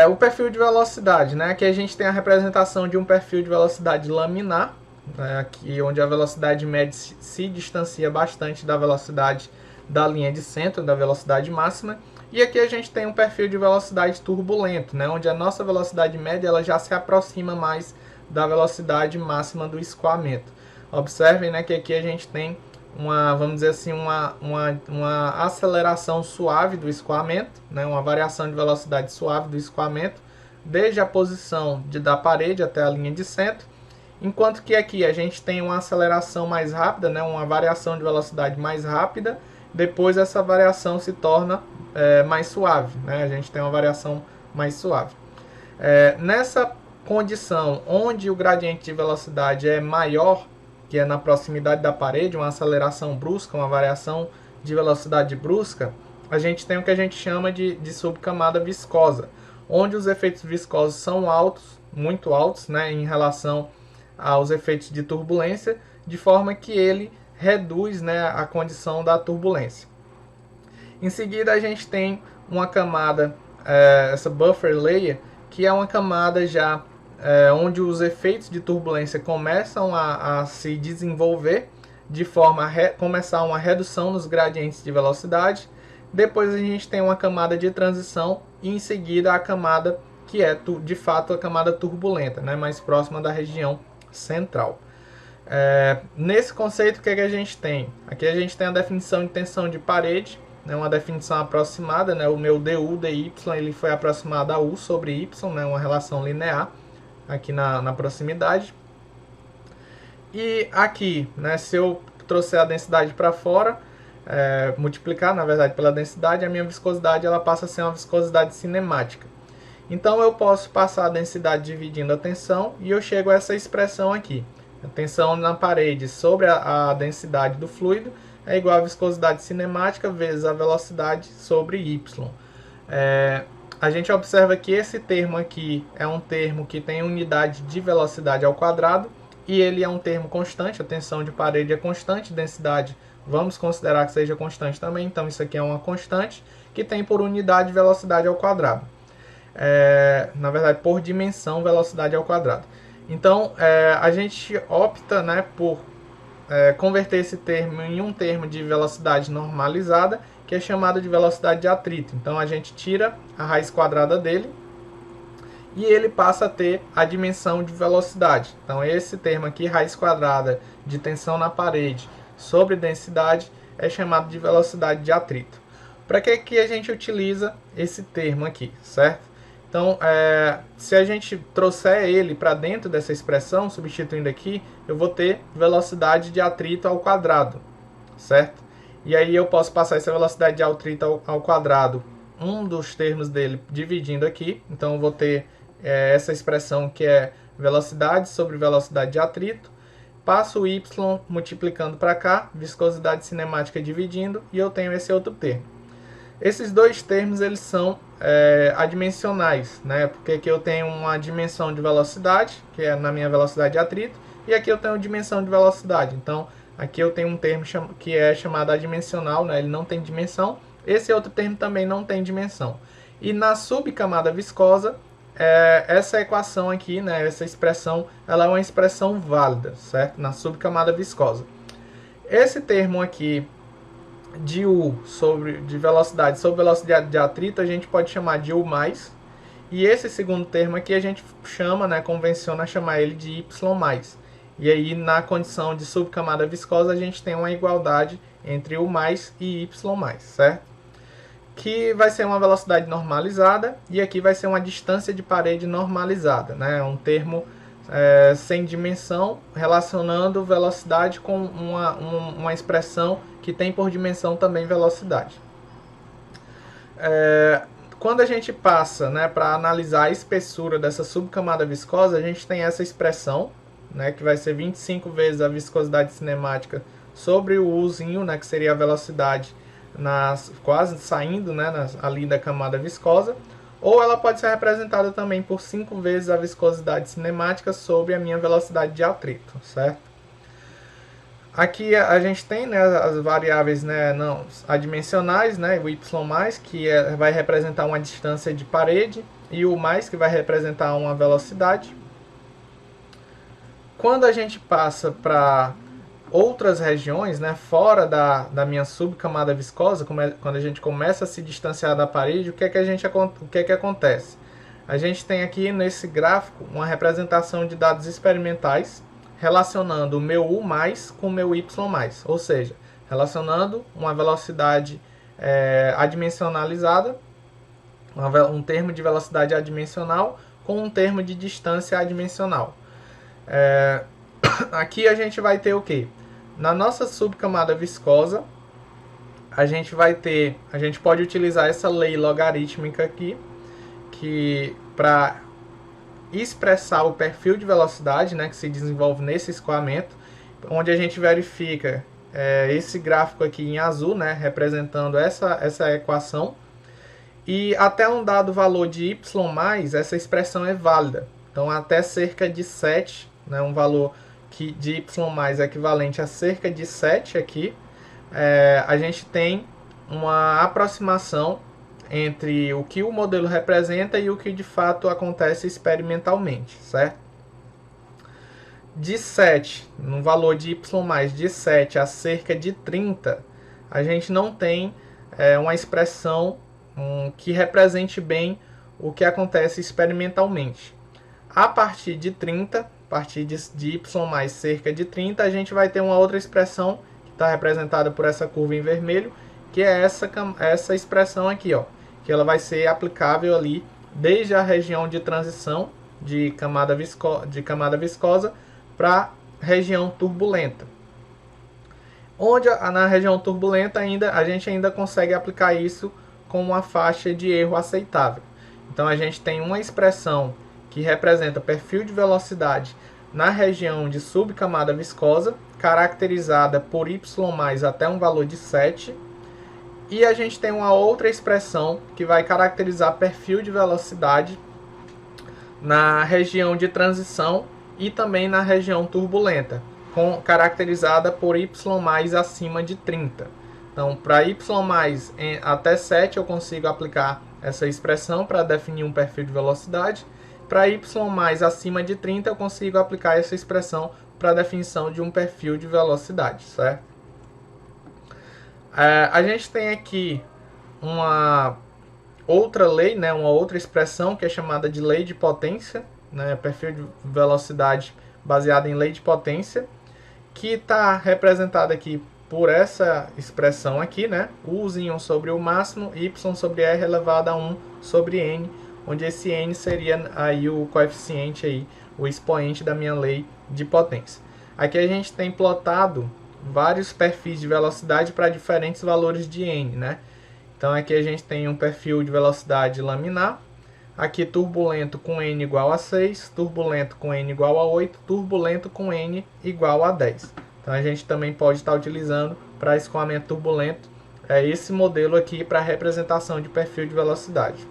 O perfil de velocidade, né? Aqui a gente tem a representação de um perfil de velocidade laminar, né? Aqui onde a velocidade média se distancia bastante da velocidade da linha de centro, da velocidade máxima. E aqui a gente tem um perfil de velocidade turbulento, né? Onde a nossa velocidade média ela já se aproxima mais da velocidade máxima do escoamento. Observem, né, que aqui a gente tem vamos dizer assim, uma aceleração suave do escoamento, né, uma variação de velocidade suave do escoamento, desde a posição da parede até a linha de centro, enquanto que aqui a gente tem uma aceleração mais rápida, né, uma variação de velocidade mais rápida, depois essa variação se torna mais suave, né, a gente tem uma variação mais suave. Nessa condição onde o gradiente de velocidade é maior, que é na proximidade da parede, uma aceleração brusca, uma variação de velocidade brusca, a gente tem o que a gente chama de subcamada viscosa, onde os efeitos viscosos são altos, muito altos, né, em relação aos efeitos de turbulência, de forma que ele reduz, né, a condição da turbulência. Em seguida, a gente tem uma camada, essa buffer layer, que é uma camada já onde os efeitos de turbulência começam a se desenvolver de forma a começar uma redução nos gradientes de velocidade. Depois a gente tem uma camada de transição e em seguida a camada que é de fato a camada turbulenta, né, mais próxima da região central. Nesse conceito, o que a gente tem? Aqui a gente tem a definição de tensão de parede, né, uma definição aproximada, né, o meu du, dy, ele foi aproximado a u sobre y, né, uma relação linear aqui na proximidade. E aqui, né, se eu trouxer a densidade para fora, multiplicar, na verdade, pela densidade, a minha viscosidade ela passa a ser uma viscosidade cinemática. Então eu posso passar a densidade dividindo a tensão e eu chego a essa expressão aqui. A tensão na parede sobre a densidade do fluido é igual a viscosidade cinemática vezes a velocidade sobre y. A gente observa que esse termo aqui é um termo que tem unidade de velocidade ao quadrado e ele é um termo constante, a tensão de parede é constante, densidade vamos considerar que seja constante também, então isso aqui é uma constante que tem por unidade de velocidade ao quadrado. Na verdade, por dimensão velocidade ao quadrado. Então, a gente opta, né, por converter esse termo em um termo de velocidade normalizada, que é chamada de velocidade de atrito. Então a gente tira a raiz quadrada dele e ele passa a ter a dimensão de velocidade. Então esse termo aqui, raiz quadrada de tensão na parede sobre densidade, é chamado de velocidade de atrito. Para que a gente utiliza esse termo aqui, certo? Então, se a gente trouxer ele para dentro dessa expressão, substituindo aqui, eu vou ter velocidade de atrito ao quadrado, certo? E aí eu posso passar essa velocidade de atrito ao quadrado, um dos termos dele, dividindo aqui. Então eu vou ter essa expressão que é velocidade sobre velocidade de atrito. Passo o y multiplicando para cá, viscosidade cinemática dividindo, e eu tenho esse outro termo. Esses dois termos eles são adimensionais, né? Porque aqui eu tenho uma dimensão de velocidade, que é na minha velocidade de atrito, e aqui eu tenho dimensão de velocidade. Então, aqui eu tenho um termo que é chamado adimensional, né? Ele não tem dimensão. Esse outro termo também não tem dimensão. E na subcamada viscosa, essa equação aqui, né? Essa expressão, ela é uma expressão válida, certo? Na subcamada viscosa. Esse termo aqui de U de velocidade sobre velocidade de atrito, a gente pode chamar de U+, e esse segundo termo aqui a gente chama, né, convenciona chamar ele de Y+. E aí na condição de subcamada viscosa a gente tem uma igualdade entre U+ e Y+, certo? Que vai ser uma velocidade normalizada e aqui vai ser uma distância de parede normalizada, né? Um termo sem dimensão, relacionando velocidade com uma expressão que tem por dimensão também velocidade. Quando a gente passa, né, para analisar a espessura dessa subcamada viscosa, a gente tem essa expressão, né, que vai ser 25 vezes a viscosidade cinemática sobre o Uzinho, né, que seria a velocidade quase saindo, né, ali da camada viscosa. Ou ela pode ser representada também por 5 vezes a viscosidade cinemática sobre a minha velocidade de atrito, certo? Aqui a gente tem, né, as variáveis, né, não adimensionais, né, o y+, que vai representar uma distância de parede, e o mais, que vai representar uma velocidade. Quando a gente passa para outras regiões, né, fora da minha subcamada viscosa, quando a gente começa a se distanciar da parede, o que é que acontece? A gente tem aqui nesse gráfico uma representação de dados experimentais relacionando o meu U mais com o meu Y mais, ou seja, relacionando uma velocidade adimensionalizada, um termo de velocidade adimensional com um termo de distância adimensional. Aqui a gente vai ter o que? Na nossa subcamada viscosa, a gente pode utilizar essa lei logarítmica aqui, que para expressar o perfil de velocidade, né, que se desenvolve nesse escoamento, onde a gente verifica esse gráfico aqui em azul, né, representando essa equação, e até um dado valor de y+, essa expressão é válida. Então, até cerca de 7, né, um valor de y+ equivalente a cerca de 7 aqui, a gente tem uma aproximação entre o que o modelo representa e o que de fato acontece experimentalmente, certo? De 7, no valor de y+, de 7 a cerca de 30, a gente não tem uma expressão que represente bem o que acontece experimentalmente. A partir de 30, a partir de y+ cerca de 30, a gente vai ter uma outra expressão que está representada por essa curva em vermelho, que é essa expressão aqui, ó, que ela vai ser aplicável ali desde a região de transição de camada viscosa para região turbulenta. Onde na região turbulenta a gente ainda consegue aplicar isso com uma faixa de erro aceitável. Então a gente tem uma expressão que representa perfil de velocidade na região de subcamada viscosa, caracterizada por y+ até um valor de 7. E a gente tem uma outra expressão que vai caracterizar perfil de velocidade na região de transição e também na região turbulenta, caracterizada por y+ acima de 30. Então, para y+ até 7 eu consigo aplicar essa expressão para definir um perfil de velocidade. Para y+ acima de 30 eu consigo aplicar essa expressão para a definição de um perfil de velocidade, certo? A gente tem aqui uma outra lei, né, uma outra expressão que é chamada de lei de potência, né, perfil de velocidade baseado em lei de potência, que está representada aqui por essa expressão aqui, né, Uzinho sobre o máximo, y sobre r elevado a 1 sobre n, onde esse n seria aí o coeficiente, aí, o expoente da minha lei de potência. Aqui a gente tem plotado vários perfis de velocidade para diferentes valores de n, né? Então aqui a gente tem um perfil de velocidade laminar, aqui turbulento com n igual a 6, turbulento com n igual a 8, turbulento com n igual a 10. Então a gente também pode estar utilizando para escoamento turbulento esse modelo aqui para representação de perfil de velocidade.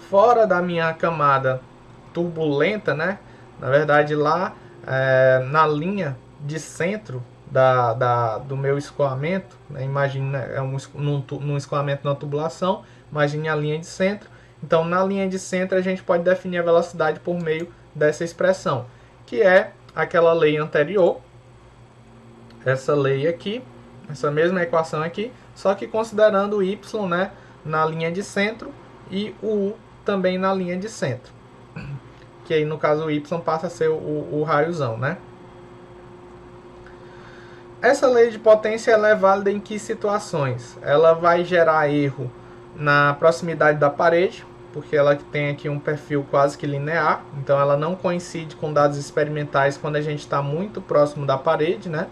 Fora da minha camada turbulenta, né? Na verdade lá na linha de centro do meu escoamento, né? Imagine, né, num escoamento na tubulação, imagine a linha de centro. Então na linha de centro a gente pode definir a velocidade por meio dessa expressão, que é aquela lei anterior, essa lei aqui, essa mesma equação aqui, só que considerando o y, né, na linha de centro e o u também na linha de centro, que aí no caso o y passa a ser o raiozão, né? Essa lei de potência ela é válida em que situações? Ela vai gerar erro na proximidade da parede, porque ela tem aqui um perfil quase que linear, então ela não coincide com dados experimentais quando a gente está muito próximo da parede, né?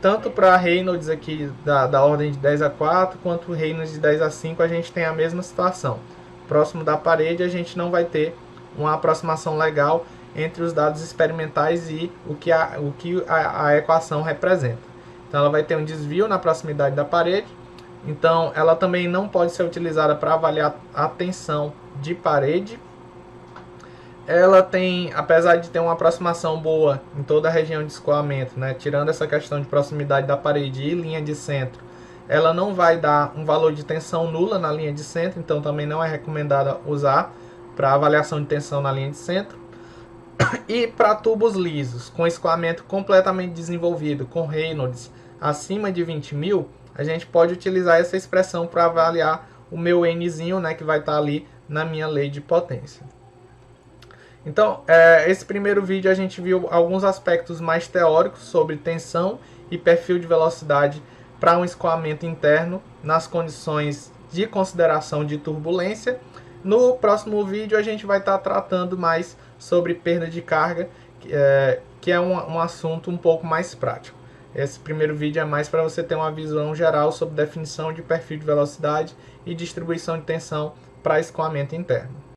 Tanto para Reynolds aqui da ordem de 10 a 4, quanto Reynolds de 10 a 5, a gente tem a mesma situação. Próximo da parede a gente não vai ter uma aproximação legal entre os dados experimentais e o que a equação representa. Então ela vai ter um desvio na proximidade da parede, então ela também não pode ser utilizada para avaliar a tensão de parede. ela tem, apesar de ter uma aproximação boa em toda a região de escoamento, né, tirando essa questão de proximidade da parede e linha de centro, ela não vai dar um valor de tensão nula na linha de centro, então também não é recomendada usar para avaliação de tensão na linha de centro. E para tubos lisos, com escoamento completamente desenvolvido, com Reynolds acima de 20.000, a gente pode utilizar essa expressão para avaliar o meu Nzinho, né, que vai estar ali na minha lei de potência. Então, esse primeiro vídeo a gente viu alguns aspectos mais teóricos sobre tensão e perfil de velocidade para um escoamento interno nas condições de consideração de turbulência. No próximo vídeo a gente vai estar tratando mais sobre perda de carga, que é um assunto um pouco mais prático. Esse primeiro vídeo é mais para você ter uma visão geral sobre definição de perfil de velocidade e distribuição de tensão para escoamento interno.